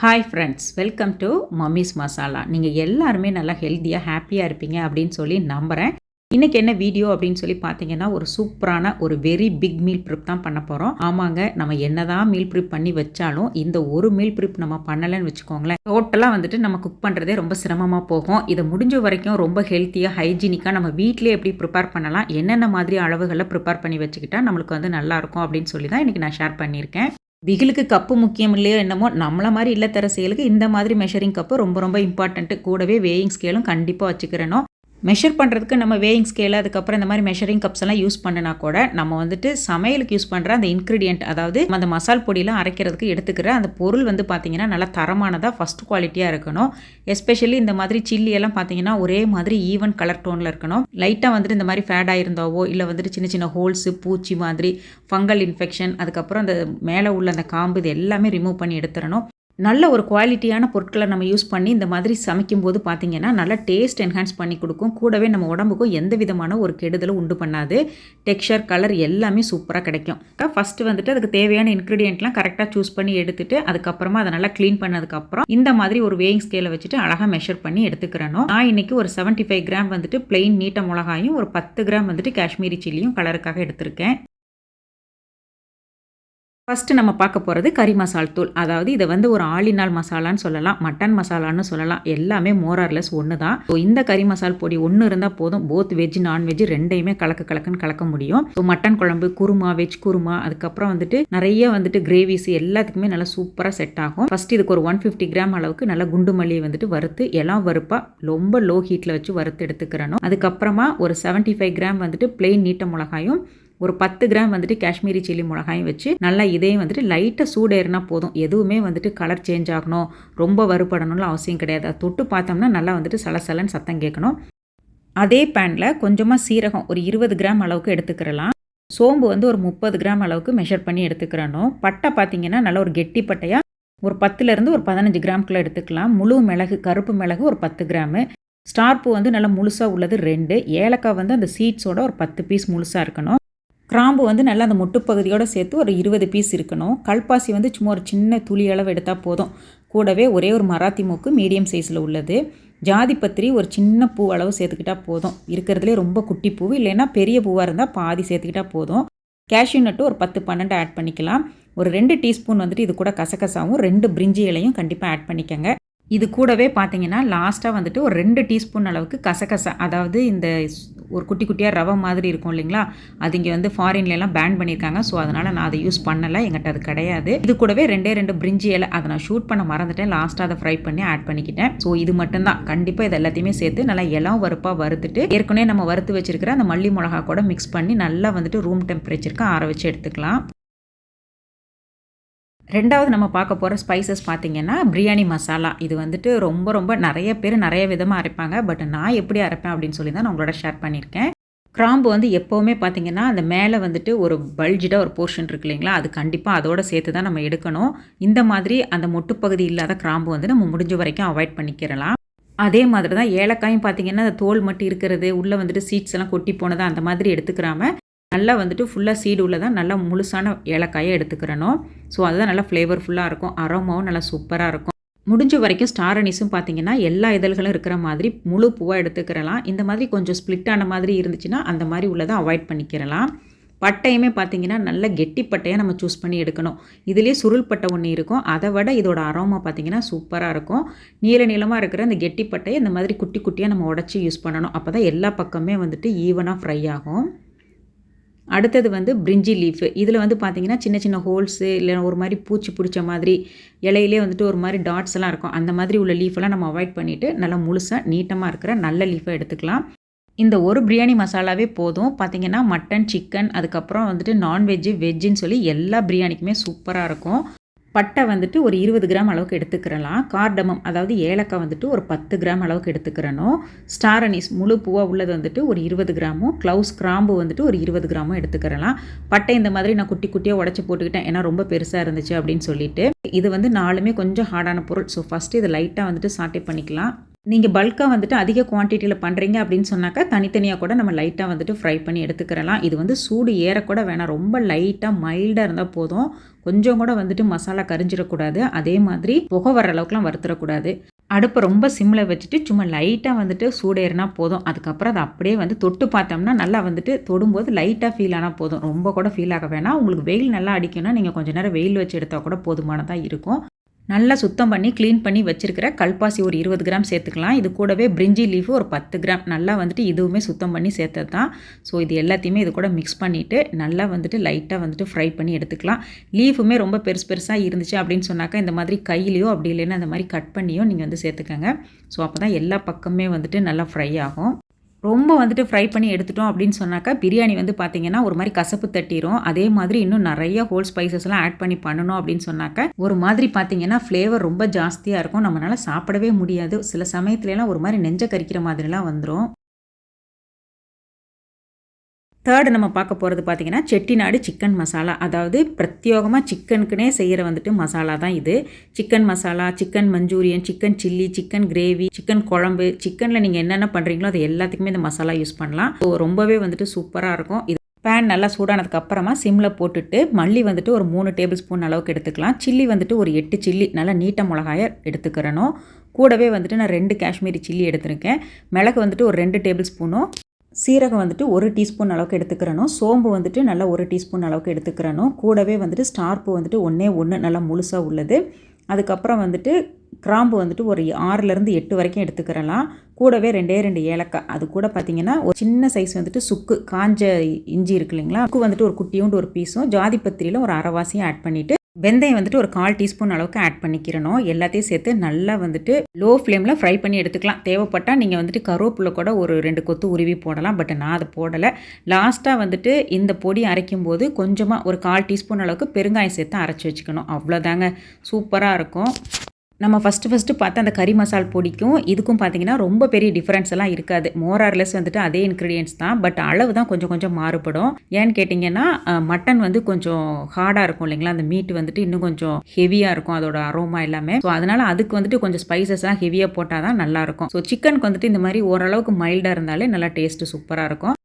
Hi friends, welcome to mummy's masala. நீங்கள் எல்லாருமே நல்லா ஹெல்த்தியாக ஹாப்பியாக இருப்பீங்க அப்படின்னு சொல்லி நம்புகிறேன். இன்றைக்கி என்ன வீடியோ அப்படின்னு சொல்லி பார்த்தீங்கன்னா, ஒரு சூப்பரான ஒரு வெரி பிக் மீல் ப்ரிப் தான் பண்ண போகிறோம். ஆமாங்க, நம்ம என்ன தான் மீல் ப்ரிப் பண்ணி வச்சாலும் இந்த ஒரு மீல் ப்ரிப் நம்ம பண்ணலைன்னு வச்சுக்கோங்களேன், டோட்டலாக வந்துட்டு நம்ம குக் பண்ணுறதே ரொம்ப சிரமமாக போகும். இதை முடிஞ்ச வரைக்கும் ரொம்ப ஹெல்த்தியாக ஹைஜீனிக்காக நம்ம வீட்டிலே எப்படி ப்ரிப்பேர் பண்ணலாம், என்னென்ன மாதிரி அளவுகளில் ப்ரிப்பேர் பண்ணி வச்சுக்கிட்டா நம்மளுக்கு வந்து நல்லாயிருக்கும் அப்படின்னு சொல்லி தான் இன்றைக்கி நான் ஷேர் பண்ணியிருக்கேன். பிகிலுக்கு கப்பு முக்கியம் இல்லையோ என்னமோ, நம்மள மாதிரி இல்லத்தரசிகளுக்கு இந்த மாதிரி மெஷரிங் கப்பு ரொம்ப ரொம்ப இம்பார்ட்டண்ட்டு. கூடவே வேயிங் ஸ்கேலும் கண்டிப்பாக வச்சுக்கிறணும். மெஷர் பண்ணுறதுக்கு நம்ம வேயிங் ஸ்கேலு, அதுக்கப்புறம் இந்த மாதிரி மெஷரிங் கப்ஸ் எல்லாம் யூஸ் பண்ணினா கூட நம்ம வந்துட்டு சமையலுக்கு யூஸ் பண்ணுற அந்த இன்க்ரீடியன்ட், அதாவது அந்த மசால் பொடியெலாம் அரைக்கிறதுக்கு எடுத்துக்கிற அந்த பொருள் வந்து பார்த்திங்கன்னா நல்லா தரமானதாக ஃபஸ்ட் குவாலிட்டியாக இருக்கணும். எஸ்பெஷலி இந்த மாதிரி சில்லி எல்லாம் பார்த்திங்கன்னா ஒரே மாதிரி ஈவன் கலர் டோனில் இருக்கணும். லைட்டாக வந்துட்டு இந்த மாதிரி ஃபேட் ஆயிருந்தாவோ இல்லை வந்துட்டு சின்ன சின்ன ஹோல்ஸு, பூச்சி மாதிரி, ஃபங்கல் இன்ஃபெக்ஷன், அதுக்கப்புறம் அந்த மேலே உள்ள அந்த காம்பு, இது எல்லாமே ரிமூவ் பண்ணி எடுத்துடணும். நல்ல ஒரு குவாலிட்டியான பொருட்களை நம்ம யூஸ் பண்ணி இந்த மாதிரி சமைக்கும்போது பார்த்திங்கன்னா நல்லா டேஸ்ட் என்ஹான்ஸ் பண்ணி கொடுக்கும். கூடவே நம்ம உடம்புக்கும் எந்த விதமான ஒரு கெடுதலும் உண்டு பண்ணாது. டெக்ஸ்சர், கலர் எல்லாமே சூப்பராக கிடைக்கும். ஃபஸ்ட்டு வந்துட்டு அதுக்கு தேவையான இன்க்ரீடியன்ட்லாம் கரெக்டாக சூஸ் பண்ணி எடுத்துட்டு அதுக்கப்புறமா அதை நல்லா க்ளீன் பண்ணதுக்கப்புறம் இந்த மாதிரி ஒரு வேயிங் ஸ்கேலை வச்சுட்டு அழகாக மெஷர் பண்ணி எடுத்துக்கிறணும். நான் இன்றைக்கி ஒரு 75 கிராம் வந்துட்டு பிளெயின் நீட்ட மிளகாயும் ஒரு 10 கிராம் வந்துட்டு காஷ்மீரி சில்லியும் கலருக்காக எடுத்திருக்கேன். ஃபஸ்ட்டு நம்ம பார்க்க போகிறது கறி மசால் தூள். அதாவது இதை வந்து ஒரு ஆலினால் மசாலான்னு சொல்லலாம், மட்டன் மசாலான்னு சொல்லலாம். எல்லாமே மோரார்லெஸ் ஒன்று தான். ஸோ இந்த கறி மசால் பொடி ஒன்று இருந்தால் போதும், போத் வெஜ் நான்வெஜ் ரெண்டையுமே கலக்குன்னு கலக்க முடியும். ஸோ மட்டன் குழம்பு, குருமா, வெஜ் குருமா, அதுக்கப்புறம் வந்துட்டு நிறைய வந்துட்டு கிரேவிஸ் எல்லாத்துக்குமே நல்லா சூப்பராக செட் ஆகும். ஃபஸ்ட்டு இதுக்கு ஒரு 150 கிராம் அளவுக்கு நல்லா குண்டு மல்லியை வந்துட்டு வறுத்து எல்லாம் வறுப்பாக ரொம்ப லோ ஹீட்டில் வச்சு வறுத்து எடுத்துக்கிறணும். அதுக்கப்புறமா ஒரு 75 கிராம் வந்துட்டு பிளெயின் நீட்ட மிளகாயும் ஒரு 10 கிராம் வந்துட்டு காஷ்மீரி சில்லி மிளகாயும் வச்சு நல்லா இதையும் வந்துட்டு லைட்டாக சூடேறினா போதும். எதுவுமே வந்துட்டு கலர் சேஞ்ச் ஆகணும், ரொம்ப வறுபடணும்னு அவசியம் கிடையாது. அதை தொட்டு பார்த்தோம்னா நல்லா வந்துட்டு சலசலன்னு சத்தம் கேட்கணும். அதே பேனில் கொஞ்சமாக சீரகம் ஒரு 20 கிராம் அளவுக்கு எடுத்துக்கிறலாம். சோம்பு வந்து ஒரு 30 கிராம் அளவுக்கு மெஷர் பண்ணி எடுத்துக்கிறணும். பட்டை பார்த்திங்கன்னா நல்லா ஒரு கெட்டி பட்டையாக ஒரு 10லேருந்து ஒரு 15 கிராம்குள்ளே எடுத்துக்கலாம். முழு மிளகு, கருப்பு மிளகு ஒரு 10 கிராமு. ஸ்டார் பூ வந்து நல்லா முழுசாக உள்ளது 2. ஏலக்காய் வந்து அந்த சீட்ஸோட ஒரு 10 பீஸ் முழுசாக இருக்கணும். கிராம்பு வந்து நல்லா அந்த முட்டுப்பகுதியோடு சேர்த்து ஒரு 20 பீஸ் இருக்கணும். கல்பாசி வந்து சும்மா ஒரு சின்ன துளி அளவு எடுத்தால் போதும். கூடவே ஒரே ஒரு மராத்தி மூக்கு மீடியம் சைஸில் உள்ளது. ஜாதிபத்திரி ஒரு சின்ன பூ அளவு சேர்த்துக்கிட்டால் போதும். இருக்கிறதுலே ரொம்ப குட்டி பூ, இல்லைன்னா பெரிய பூவாக இருந்தால் பாதி சேர்த்துக்கிட்டால் போதும். கேஷ்யூ நட்டு ஒரு 10-12 ஆட் பண்ணிக்கலாம். ஒரு 2 டீஸ்பூன் வந்துட்டு இது கூட கசகசாவும் 2 பிரிஞ்சி இலையும் கண்டிப்பாக ஆட் பண்ணிக்கோங்க. இது கூடவே பார்த்தீங்கன்னா லாஸ்ட்டாக வந்துட்டு ஒரு 2 டீஸ்பூன் அளவுக்கு கசகசா, அதாவது இந்த ஒரு குட்டி குட்டியாக ரவை மாதிரி இருக்கும் இல்லைங்களா, அது இங்கே வந்து ஃபாரின்லாம் பேன் பண்ணியிருக்காங்க. ஸோ அதனால் நான் அதை யூஸ் பண்ணலை, எங்கிட்ட அது கிடையாது. இது கூடவே 2 பிரிஞ்சி இலை, அதை நான் ஷூட் பண்ண மறந்துட்டேன். லாஸ்ட்டாக அதை ஃப்ரை பண்ணி ஆட் பண்ணிக்கிட்டேன். ஸோ இது மட்டும்தான். கண்டிப்பாக இது எல்லாத்தையுமே சேர்த்து நல்லா இளம் வறுப்பாக வறுத்துட்டு ஏற்கனவே நம்ம வறுத்து வச்சிருக்கிற அந்த மல்லி மிளகா கூட மிக்ஸ் பண்ணி நல்லா வந்துட்டு ரூம் டெம்பரேச்சருக்கு ஆற வச்சு எடுத்துக்கலாம். ரெண்டாவது நம்ம பார்க்க போகிற ஸ்பைசஸ் பார்த்திங்கன்னா பிரியாணி மசாலா. இது வந்துட்டு ரொம்ப ரொம்ப நிறைய பேர் நிறைய விதமாக அரைப்பாங்க. பட் நான் எப்படி அரைப்பேன் அப்படின்னு சொல்லி தான் நான் உங்களோட ஷேர் பண்ணியிருக்கேன். கிராம்பு வந்து எப்போவுமே பார்த்திங்கன்னா அந்த மேலே வந்துட்டு ஒரு பல்ஜிடாக ஒரு போர்ஷன் இருக்கு இல்லைங்களா, அது கண்டிப்பாக அதோடு சேர்த்து தான் நம்ம எடுக்கணும். இந்த மாதிரி அந்த மொட்டுப்பகுதி இல்லாத கிராம்பு வந்து நம்ம முடிஞ்ச வரைக்கும் அவாய்ட் பண்ணிக்கிறலாம். அதே மாதிரி தான் ஏலக்காயும் பார்த்திங்கன்னா அந்த தோல் மட்டும் இருக்கிறது, உள்ளே வந்துட்டு சீட்ஸ் எல்லாம் கொட்டி போனது அந்த மாதிரி எடுத்துக்கிறாம நல்லா வந்துட்டு ஃபுல்லாக சீடு உள்ளதான் நல்லா முழுசான ஏலக்காயை எடுத்துக்கிறணும். ஸோ அதுதான் நல்லா ஃப்ளேவர்ஃபுல்லாக இருக்கும், அரோமாவும் நல்லா சூப்பராக இருக்கும். முடிஞ்ச வரைக்கும் ஸ்டார் அனீஸும் பார்த்திங்கன்னா எல்லா இதழ்களும் இருக்கிற மாதிரி முழு பூவாக எடுத்துக்கிறலாம். இந்த மாதிரி கொஞ்சம் ஸ்ப்ளிட் ஆன மாதிரி இருந்துச்சுன்னா அந்த மாதிரி உள்ளதை அவாய்ட் பண்ணிக்கிறலாம். பட்டையுமே பார்த்திங்கன்னா நல்ல கெட்டி பட்டையாக நம்ம சூஸ் பண்ணி எடுக்கணும். இதுலேயே சுருள் பட்டை ஒன்று இருக்கும், அதை விட இதோட அரோமா பார்த்திங்கன்னா சூப்பராக இருக்கும். நீளமாக இருக்கிற அந்த கெட்டி பட்டையை இந்த மாதிரி குட்டி குட்டியாக நம்ம உடச்சி யூஸ் பண்ணணும். அப்போ தான் எல்லா பக்கமே வந்துட்டு ஈவனாக ஃப்ரை ஆகும். அடுத்தது வந்து பிரிஞ்சி லீஃபு. இதில் வந்து பார்த்திங்கன்னா சின்ன சின்ன ஹோல்ஸு, இல்லை ஒரு மாதிரி பூச்சி பிடிச்ச மாதிரி இலையிலே வந்துட்டு ஒரு மாதிரி டாட்ஸ் எல்லாம் இருக்கும். அந்த மாதிரி உள்ள லீஃபெல்லாம் நம்ம அவாய்ட் பண்ணிவிட்டு நல்லா முழுசாக நீட்டமாக இருக்கிற நல்ல லீஃபை எடுத்துக்கலாம். இந்த ஒரு பிரியாணி மசாலாவே போதும். பார்த்திங்கன்னா மட்டன், சிக்கன், அதுக்கப்புறம் வந்துட்டு நான்வெஜ்ஜு, வெஜ்ஜுன்னு சொல்லி எல்லா பிரியாணிக்குமே சூப்பராக இருக்கும். பட்டை வந்துட்டு ஒரு 20 கிராம் அளவுக்கு எடுத்துக்கிறலாம். கார்டமம், அதாவது ஏலக்காய் வந்துட்டு ஒரு 10 கிராம் அளவுக்கு எடுத்துக்கிறணும். ஸ்டார் அனீஸ் முழு பூவாக உள்ளது வந்துட்டு ஒரு 20 கிராமும், க்ளவுஸ் கிராம்பு வந்துட்டு ஒரு 20 கிராமும் எடுத்துக்கிறலாம். பட்டை இந்த மாதிரி நான் குட்டி குட்டியாக உடச்சி போட்டுக்கிட்டேன், ஏன்னா ரொம்ப பெருசாக இருந்துச்சு அப்படின்னு சொல்லிட்டு. இது வந்து 4மே கொஞ்சம் ஹார்டான பொருள். ஸோ ஃபஸ்ட்டு இதை லைட்டாக வந்துட்டு சாட்டே பண்ணிக்கலாம். நீங்க பல்கா வந்துட்டு அதிக குவான்டிட்டில பண்றீங்க அப்படின்னு சொன்னாக்கா, தனித்தனியா கூட நம்ம லைட்டா வந்துட்டு ஃப்ரை பண்ணி எடுத்துக்கிறலாம். இது வந்து சூடு ஏறக்கூட வேணாம். ரொம்ப லைட்டா மைல்டா இருந்தா போதும். கொஞ்சம் கூட வந்துட்டு மசாலா கரிஞ்சிடக்கூடாது. அதே மாதிரி புகை வர அளவுக்குலாம் வறுத்துறக்கூடாது. அடுப்ப ரொம்ப சிம்ல வச்சுட்டு சும்மா லைட்டா வந்துட்டு சூடேறினா போதும். அதுக்கப்புறம் அத அப்படியே வந்து தொட்டு பார்த்தோம்னா, நல்லா வந்துட்டு தொடும்போது லைட்டா ஃபீல் ஆனா போதும். ரொம்ப கூட ஃபீல் ஆக வேணாம். உங்களுக்கு வெயில் நல்லா அடிக்கும்னா, நீங்க கொஞ்ச நேரம் வெயில் வச்சு எடுத்தா கூட போதுமானதா இருக்கும். நல்லா சுத்தம் பண்ணி, கிளீன் பண்ணி வச்சிருக்கிற கல்பாசி ஒரு 20 கிராம் சேர்த்துக்கலாம். இது கூடவே பிரிஞ்சி லீஃப் ஒரு 10 கிராம் நல்லா வந்துட்டு இதுவுமே சுத்தம் பண்ணி சேர்த்தது தான். ஸோ இது எல்லாத்தையுமே இது கூட மிக்ஸ் பண்ணிட்டு, நல்லா வந்துட்டு லைட்டா வந்துட்டு ஃப்ரை பண்ணி எடுத்துக்கலாம். லீஃபுமே ரொம்ப பெருசு பெருசா இருந்துச்சு அப்படின்னு சொன்னாக்கா, இந்த மாதிரி கையிலயோ அப்படி இல்லைன்னா அந்த மாதிரி கட் பண்ணியோ நீங்க வந்து சேர்த்துக்கங்க. ஸோ அப்பதான் எல்லா பக்கமுமே வந்துட்டு நல்லா ஃப்ரை ஆகும். ரொம்ப வந்துட்டு ஃப்ரை பண்ணி எடுத்துட்டோம் அப்படின்னு சொன்னாக்கா, பிரியாணி வந்து பார்த்தீங்கன்னா, ஒரு மாரி கசப்பு தட்டிரும். அதே மாதிரி இன்னும் நெறைய ஹோல் ஸ்பைசஸ்லாம் ஆட் பண்ணி பண்ணணும் அப்படின்னு சொன்னாக்க, ஒரு மாதிரி பார்த்தீங்கன்னா, ஃப்ளேவர் ரொம்ப ஜாஸ்தியா இருக்கும். நம்மனால சாப்பிடவே முடியாது. சில சமயத்துலலாம் ஒரு மாரி நெஞ்ச கரிக்கிற மாதிரிலாம் வந்துரும். 3 நம்ம பார்க்க போறது பார்த்தீங்கன்னா, செட்டிநாடு சிக்கன் மசாலா. அதாவது பிரத்யேகமா சிக்கனுக்குன்னே செய்ற வந்துட்டு மசாலா தான் இது. Chicken masala, chicken Manchurian, chicken chilli, chicken gravy, chicken குழம்பு, சிக்கன்ல நீங்க என்னென்ன பண்றீங்களோ அது எல்லாத்துக்குமே இந்த மசாலா யூஸ் பண்ணலாம். ஸோ ரொம்பவே வந்துட்டு சூப்பரா இருக்கும். இது பேன் நல்லா சூடானதுக்கு அப்புறமா சிம்ல போட்டுட்டு மல்லி வந்துட்டு ஒரு 3 டேபிள் ஸ்பூன் அளவுக்கு எடுத்துக்கலாம். சில்லி வந்துட்டு ஒரு 8 சில்லி நல்லா நீட்ட மிளகாய எடுத்துக்கிறணும். கூடவே வந்துட்டு நான் 2 காஷ்மீரி சில்லி எடுத்திருக்கேன். மிளகு வந்துட்டு ஒரு 2 டேபிள் ஸ்பூனும் சீரகம் வந்துட்டு 1 டீஸ்பூன் அளவுக்கு எடுத்துக்கிறணும். சோம்பு வந்துட்டு நல்லா 1 டீஸ்பூன் அளவுக்கு எடுத்துக்கிறணும். கூடவே வந்துட்டு ஸ்டார் பூ வந்துட்டு ஒண்ணே 1 நல்லா முழுசா உள்ளது. அதுக்கப்புறம் வந்துட்டு கிராம்பு வந்துட்டு ஒரு 6லேருந்து 8 வரைக்கும் எடுத்துக்கிறலாம். கூடவே 2 ஏலக்காய். அது கூட பார்த்தீங்கன்னா, ஒரு சின்ன சைஸ் வந்துட்டு சுக்கு, காஞ்ச இஞ்சி இருக்கு இல்லைங்களா? சுக்கு வந்துட்டு ஒரு குட்டியோண்டு ஒரு பீஸும், ஜாதி பத்திரியில ஒரு அரைவாசியும் ஆட் பண்ணிட்டு, வெந்தயம் வந்துட்டு ஒரு 1/4 டீஸ்பூன் அளவுக்கு ஆட் பண்ணிக்கிறணும். எல்லாத்தையும் சேர்த்து நல்லா வந்துட்டு லோ ஃப்ளேமில் ஃப்ரை பண்ணி எடுத்துக்கலாம். தேவைப்பட்டால் நீங்கள் வந்துட்டு கருவேப்பிலை கூட ஒரு 2 கொத்து உருவி போடலாம். பட் நான் அதை போடலை. லாஸ்ட்டாக வந்துட்டு இந்த பொடி அரைக்கும் போது கொஞ்சமாக ஒரு 1/4 டீஸ்பூன் அளவுக்கு பெருங்காயம் சேர்த்து அரைச்சி வச்சுக்கணும். அவ்வளோதாங்க, சூப்பராக இருக்கும். நம்ம ஃபஸ்ட்டு பார்த்த அந்த கறி மசால் பொடிக்கும் இதுக்கும் பார்த்தீங்கன்னா ரொம்ப பெரிய டிஃப்ரென்ஸ் எல்லாம் இருக்காது. மோர் ஆர் லெஸ் வந்துட்டு அதே இன்க்ரீடியன்ட்ஸ் தான். பட் அளவு தான் கொஞ்சம் கொஞ்சம் மாறுபடும். ஏன்னு கேட்டிங்கன்னா, மட்டன் வந்து கொஞ்சம் ஹார்டாக இருக்கும் இல்லைங்களா? அந்த மீட் வந்துட்டு இன்னும் கொஞ்சம் ஹெவியாக இருக்கும் அதோட அரோமா எல்லாமே. ஸோ அதனால் அதுக்கு வந்துட்டு கொஞ்சம் ஸ்பைசஸ்லாம் ஹெவியாக போட்டால் தான் நல்லாயிருக்கும். ஸோ சிக்கனுக்கு வந்துட்டு இந்த மாதிரி ஓரளவுக்கு மைல்டாக இருந்தாலே நல்லா டேஸ்ட்டு சூப்பராக இருக்கும்.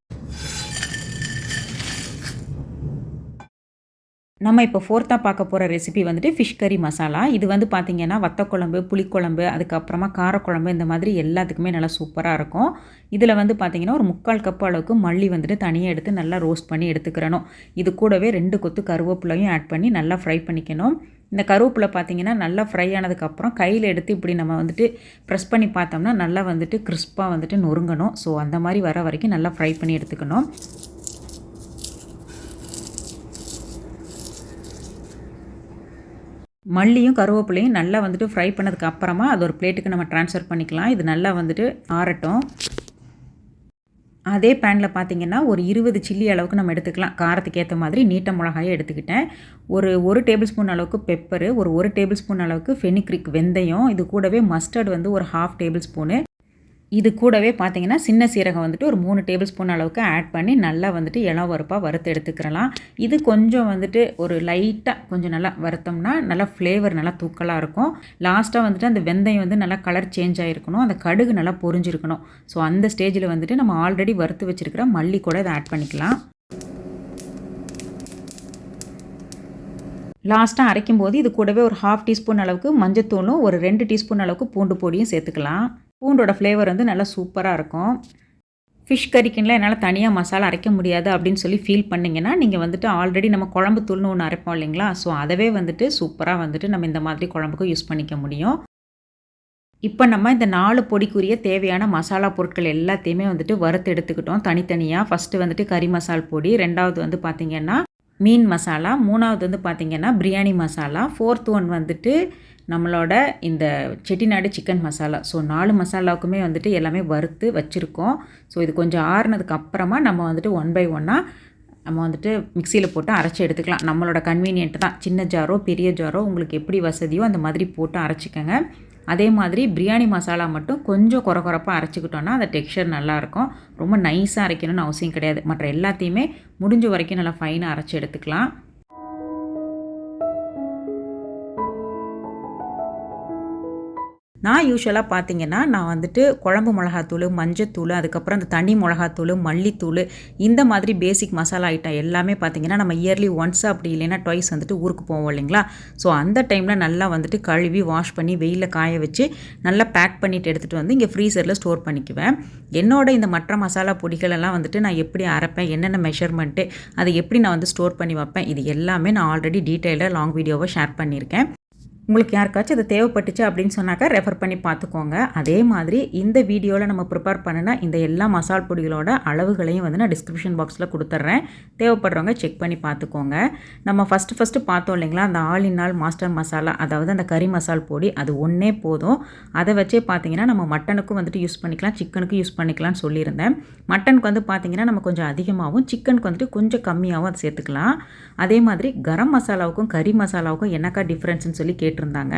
நம்ம இப்போ 4ஆ பார்க்க போகிற ரெசிபி வந்துட்டு ஃபிஷ் கறி மசாலா. இது வந்து பார்த்திங்கன்னா வத்தக்குழம்பு, புளிக்குழம்பு, அதுக்கப்புறமா காரக்குழம்பு இந்த மாதிரி எல்லாத்துக்குமே நல்லா சூப்பராக இருக்கும். இதில் வந்து பார்த்திங்கன்னா ஒரு 3/4 கப் அளவுக்கு மல்லி வந்துட்டு தனியாக எடுத்து நல்லா ரோஸ்ட் பண்ணி எடுத்துக்கிறணும். இது கூடவே 2 கொத்து கருவேப்பிலையும் ஆட் பண்ணி நல்லா ஃப்ரை பண்ணிக்கணும். இந்த கருவேப்பிலை பார்த்திங்கன்னா நல்லா ஃப்ரை ஆனதுக்கப்புறம் கையில் எடுத்து இப்படி நம்ம வந்துட்டு ப்ரெஸ் பண்ணி பார்த்தோம்னா நல்லா வந்துட்டு கிறிஸ்பாக வந்துட்டு நொறுங்கணும். ஸோ அந்த மாதிரி வர வரைக்கும் நல்லா ஃப்ரை பண்ணி எடுத்துக்கணும். மல்லியும் கருவேப்பிலையும் நல்லா வந்துட்டு ஃப்ரை பண்ணதுக்கு அப்புறமா அது ஒரு பிளேட்டுக்கு நம்ம ட்ரான்ஸ்ஃபர் பண்ணிக்கலாம். இது நல்லா வந்துட்டு ஆறட்டும். அதே பேனில் பார்த்தீங்கன்னா ஒரு 20 சில்லி அளவுக்கு நம்ம எடுத்துக்கலாம். காரத்துக்கு ஏற்ற மாதிரி நீட்ட மிளகாயை எடுத்துக்கிட்டேன். ஒரு டேபிள் ஸ்பூன் அளவுக்கு பெப்பரு, ஒரு டேபிள் ஸ்பூன் அளவுக்கு ஃபெனிக்ரிக் வெந்தயம், இது கூடவே மஸ்டர்ட் வந்து ஒரு 1/2 டேபிள் ஸ்பூனு. இது கூடவே பார்த்தீங்கன்னா சின்ன சீரகம் வந்துட்டு ஒரு 3 டேபிள் ஸ்பூன் அளவுக்கு ஆட் பண்ணி நல்லா வந்துட்டு இளம் வறுப்பாக வறுத்து எடுத்துக்கிறலாம். இது கொஞ்சம் வந்துட்டு ஒரு லைட்டாக கொஞ்சம் நல்லா வறுத்தோம்னா நல்லா ஃப்ளேவர் நல்லா தூக்கலாக இருக்கும். லாஸ்ட்டாக வந்துட்டு அந்த வெந்தயம் வந்து நல்லா கலர் சேஞ்ச் ஆகிருக்கணும். அந்த கடுகு நல்லா பொரிஞ்சிருக்கணும். ஸோ அந்த ஸ்டேஜில் வந்துட்டு நம்ம ஆல்ரெடி வறுத்து வச்சுருக்கிற மல்லி கூட இதை ஆட் பண்ணிக்கலாம். லாஸ்ட்டாக அரைக்கும்போது இது கூடவே ஒரு 1/2 டீஸ்பூன் அளவுக்கு மஞ்சத்தூளும் ஒரு 2 டீஸ்பூன் அளவுக்கு பூண்டு பொடியும் சேர்த்துக்கலாம். பூண்டோட ஃப்ளேவர் வந்து நல்லா சூப்பராக இருக்கும். ஃபிஷ் கறிக்குன்னுலாம் என்னால் தனியாக மசாலா அரைக்க முடியாது அப்படின்னு சொல்லி ஃபீல் பண்ணிங்கன்னா, நீங்கள் வந்துட்டு ஆல்ரெடி நம்ம குழம்பு தூள்னு ஒன்று அரைப்போம் இல்லைங்களா? ஸோ அதவே வந்துட்டு சூப்பராக வந்துட்டு நம்ம இந்த மாதிரி குழம்புக்கு யூஸ் பண்ணிக்க முடியும். இப்போ நம்ம இந்த 4 பொடிக்குரிய தேவையான மசாலா பொருட்கள் எல்லாத்தையுமே வந்துட்டு வறுத்து எடுத்துக்கிட்டோம் தனித்தனியாக. ஃபஸ்ட்டு வந்துட்டு கறி மசால் பொடி, 2வது வந்து பார்த்திங்கன்னா மீன் மசாலா, 3வது வந்து பார்த்திங்கன்னா பிரியாணி மசாலா, 4th ஒன் வந்துட்டு நம்மளோட இந்த செட்டிநாடு சிக்கன் மசாலா. ஸோ 4 மசாலாவுக்குமே வந்துட்டு எல்லாமே வறுத்து வச்சுருக்கோம். ஸோ இது கொஞ்சம் ஆறுனதுக்கு அப்புறமா நம்ம வந்துட்டு ஒன் பை ஒன்னாக நம்ம வந்துட்டு மிக்சியில் போட்டு அரைச்சி எடுத்துக்கலாம். நம்மளோட கன்வீனியன்ட் தான். சின்ன ஜாரோ பெரிய ஜாரோ உங்களுக்கு எப்படி வசதியோ அந்த மாதிரி போட்டு அரைச்சிக்கங்க. அதே மாதிரி பிரியாணி மசாலா மட்டும் கொஞ்சம் கொரகொரப்பாக அரைச்சிக்கிட்டோன்னா அந்த டெக்ஸ்சர் நல்லாயிருக்கும். ரொம்ப நைஸாக அரைக்கணும்னு அவசியம் கிடையாது. மற்ற எல்லாத்தையுமே முடிஞ்ச வரைக்கும் நல்லா ஃபைனாக அரைச்சி எடுத்துக்கலாம். நான் யூசுவலாக பார்த்தீங்கன்னா, நான் வந்துட்டு குழம்பு மிளகாத்தூள், மஞ்சத்தூள், அதுக்கப்புறம் அந்த தனி மிளகாத்தூள், மல்லித்தூள் இந்த மாதிரி பேசிக் மசாலா ஐட்டம் எல்லாமே பார்த்தீங்கன்னா, நம்ம இயர்லி ஒன்ஸ் அப்படி இல்லைன்னா ட்வைஸ் வந்துட்டு ஊருக்கு போவோம் இல்லைங்களா? ஸோ அந்த டைமில் நல்லா வந்துட்டு கழுவி, வாஷ் பண்ணி, வெயிலில் காய வச்சு, நல்லா பேக் பண்ணிட்டு எடுத்துகிட்டு வந்து இங்கே ஃப்ரீசரில் ஸ்டோர் பண்ணிக்குவேன். என்னோட இந்த மற்ற மசாலா பொடிகள் எல்லாம் வந்துட்டு நான் எப்படி அரைப்பேன், என்னென்ன மெஷர்மெண்ட்டு, அதை எப்படி நான் வந்து ஸ்டோர் பண்ணி வைப்பேன், இது எல்லாமே நான் ஆல்ரெடி டீட்டெயிலாக லாங் வீடியோவை ஷேர் பண்ணியிருக்கேன். உங்களுக்கு யாருக்காச்சும் அது தேவைப்பட்டுச்சு அப்படின்னு சொன்னாக்கா ரெஃபர் பண்ணி பார்த்துக்கோங்க. அதே மாதிரி இந்த வீடியோவில் நம்ம ப்ரிப்பேர் பண்ணினா இந்த எல்லா மசால் பொடிகளோட அளவுகளையும் வந்து நான் டிஸ்கிரிப்ஷன் பாக்ஸில் கொடுத்துட்றேன். தேவைப்படுறவங்க செக் பண்ணி பார்த்துக்கோங்க. நம்ம ஃபஸ்ட்டு பார்த்தோம் இல்லைங்களா, அந்த all in all master masala, அதாவது அந்த கறி மசால் பொடி, அது ஒன்றே போதும். அதை வச்சே பார்த்தீங்கன்னா நம்ம மட்டனுக்கும் வந்துட்டு யூஸ் பண்ணிக்கலாம், சிக்கனுக்கும் யூஸ் பண்ணிக்கலாம்னு சொல்லியிருந்தேன். மட்டனுக்கு வந்து பார்த்தீங்கன்னா நம்ம கொஞ்சம் அதிகமாகவும், சிக்கனுக்கு வந்துட்டு கொஞ்சம் கம்மியாகவும் அதை சேர்த்துக்கலாம். அதே மாதிரி கரம் மசாலாவுக்கும் கறி மசாலாவுக்கும் என்னக்கா டிஃப்ரென்ஸ்னு சொல்லி இருந்தாங்க.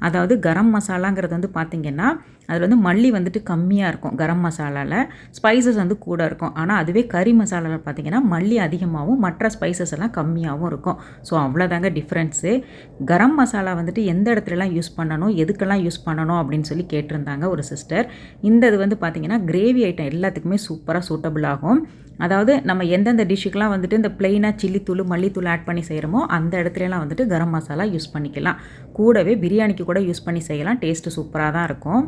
அதாவது கரம் மசாலாங்கிறது வந்து பார்த்திங்கன்னா அதில் வந்து மல்லி வந்துட்டு கம்மியாக இருக்கும் கரம் மசாலாவில், ஸ்பைசஸ் வந்து கூட இருக்கும். ஆனால் அதுவே கறி மசாலாவில் பார்த்திங்கன்னா மல்லி அதிகமாகவும் மற்ற ஸ்பைசஸ் எல்லாம் கம்மியாகவும் இருக்கும். ஸோ அவ்வளோதாங்க டிஃப்ரென்ஸு. கரம் மசாலா வந்துட்டு எந்த இடத்துலலாம் யூஸ் பண்ணணும், எதுக்கெல்லாம் யூஸ் பண்ணணும் அப்படின்னு சொல்லி கேட்டிருந்தாங்க ஒரு சிஸ்டர். இந்த இது வந்து பார்த்திங்கன்னா கிரேவி ஐட்டம் எல்லாத்துக்குமே சூப்பராக சூட்டபிள் ஆகும். அதாவது நம்ம எந்தெந்த டிஷ்ஷுக்கெலாம் வந்துட்டு இந்த பிளெயினாக சில்லித்தூள் மல்லித்தூள் ஆட் பண்ணி செய்கிறோமோ அந்த இடத்துலலாம் வந்துட்டு கரம் மசாலா யூஸ் பண்ணிக்கலாம். கூடவே பிரியாணிக்கு கூட யூஸ் பண்ணி செய்யலாம். டேஸ்ட்டு சூப்பராக தான் இருக்கும்.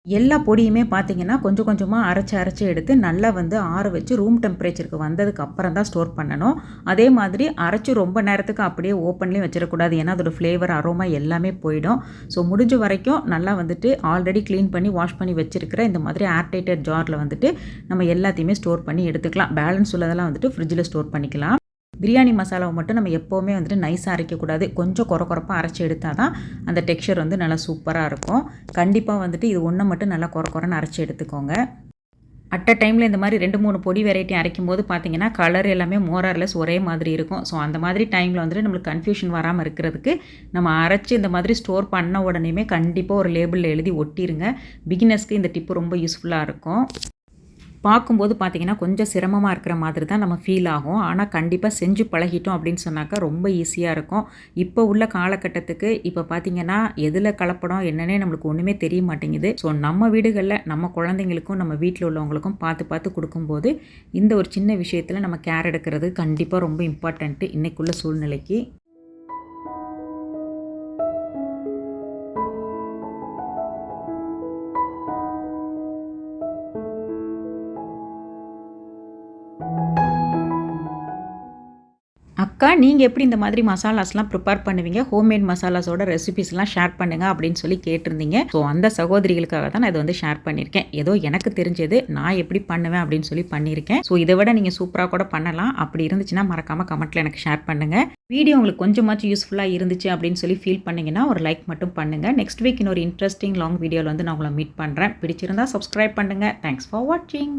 எல்லா பொடியுமே பார்த்திங்கன்னா கொஞ்சம் கொஞ்சமாக அரைச்சி எடுத்து நல்லா வந்து ஆற வச்சு ரூம் டெம்பரேச்சருக்கு வந்ததுக்கு அப்புறம் தான் ஸ்டோர் பண்ணணும். அதே மாதிரி அரைச்சி ரொம்ப நேரத்துக்கு அப்படியே ஓப்பன்லேயும் வச்சிடக்கூடாது. ஏன்னா அதோட ஃப்ளேவர் அரோமா எல்லாமே போயிடும். ஸோ முடிஞ்ச வரைக்கும் நல்லா வந்துட்டு ஆல்ரெடி க்ளீன் பண்ணி வாஷ் பண்ணி வச்சுருக்கிற இந்த மாதிரி ஏர்டைட்டட் ஜாரில் வந்துட்டு நம்ம எல்லாத்தையுமே ஸ்டோர் பண்ணி எடுத்துக்கலாம். பேலன்ஸ் உள்ளதெல்லாம் வந்துட்டு ஃப்ரிட்ஜில் ஸ்டோர் பண்ணிக்கலாம். பிரியாணி மசாலாவை மட்டும் நம்ம எப்போவுமே வந்துட்டு நைஸாக அரைக்கக்கூடாது. கொஞ்சம் கொரப்பாக அரைச்சி எடுத்தால் தான் அந்த டெக்ஸ்சர் வந்து நல்லா சூப்பராக இருக்கும். கண்டிப்பாக வந்துட்டு இது ஒன்றை மட்டும் நல்லா கொரன்னு அரைச்சி எடுத்துக்கோங்க. அட் அ டைமில் இந்த மாதிரி 2-3 பொடி வெரைட்டி அரைக்கும் போது பார்த்தீங்கன்னா கலர் எல்லாமே மோரார்லெஸ் ஒரே மாதிரி இருக்கும். ஸோ அந்த மாதிரி டைமில் வந்துட்டு நம்மளுக்கு கன்ஃபியூஷன் வராமல் இருக்கிறதுக்கு நம்ம அரைச்சி இந்த மாதிரி ஸ்டோர் பண்ண உடனேயுமே கண்டிப்பாக ஒரு லேபிளில் எழுதி ஒட்டிடுங்க. பிகினர்ஸ்க்கு இந்த டிப்பு ரொம்ப யூஸ்ஃபுல்லாக இருக்கும். பார்க்கும்போது பார்த்திங்கன்னா கொஞ்சம் சிரமமாக இருக்கிற மாதிரி தான் நம்ம ஃபீல் ஆகும். ஆனால் கண்டிப்பாக செஞ்சு பழகிட்டோம் அப்படின்னு சொன்னாக்கா ரொம்ப ஈஸியாக இருக்கும். இப்போ உள்ள காலகட்டத்துக்கு இப்போ பார்த்திங்கன்னா எதில் கலப்படம் என்னன்னே நம்மளுக்கு ஒன்றுமே தெரிய மாட்டேங்குது. ஸோ நம்ம வீடுகளில் நம்ம குழந்தைங்களுக்கும் நம்ம வீட்டில் உள்ளவங்களுக்கும் பார்த்து கொடுக்கும்போது இந்த ஒரு சின்ன விஷயத்தில் நம்ம கேர் எடுக்கிறது கண்டிப்பாக ரொம்ப இம்பார்ட்டண்ட்டு இன்றைக்குள்ள சூழ்நிலைக்கு. அக்கா நீங்கள் எப்படி இந்த மாதிரி மசாலாஸ்லாம் ப்ரிப்பேர் பண்ணுவீங்க, ஹோம்மேட் மசாலாஸோட ரெசிபிஸ்லாம் ஷேர் பண்ணுங்கள் அப்படின்னு சொல்லி கேட்டிருந்தீங்க. ஸோ அந்த சகோதரிகளுக்காக தான் நான் இதை வந்து ஷேர் பண்ணியிருக்கேன். ஏதோ எனக்கு தெரிஞ்சது நான் எப்படி பண்ணுவேன் அப்படின்னு சொல்லி பண்ணியிருக்கேன். ஸோ இதை விட நீங்கள் சூப்பராக கூட பண்ணலாம். அப்படி இருந்துச்சுன்னா மறக்காமல் கமெண்ட்டில் எனக்கு ஷேர் பண்ணுங்கள். வீடியோ உங்களுக்கு கொஞ்சமாச்சும் யூஸ்ஃபுல்லாக இருந்துச்சு அப்படின்னு சொல்லி ஃபீல் பண்ணிங்கன்னா ஒரு லைக் மட்டும் பண்ணுங்கள். நெக்ஸ்ட் வீக் இன்னொரு இன்ட்ரெஸ்டிங் லாங் வீடியோவில் வந்து நான் உங்களை மீட் பண்ணுறேன். பிடிச்சிருந்தா சப்ஸ்கிரைப் பண்ணுங்கள். தேங்க்ஸ் ஃபார் வாட்சிங்.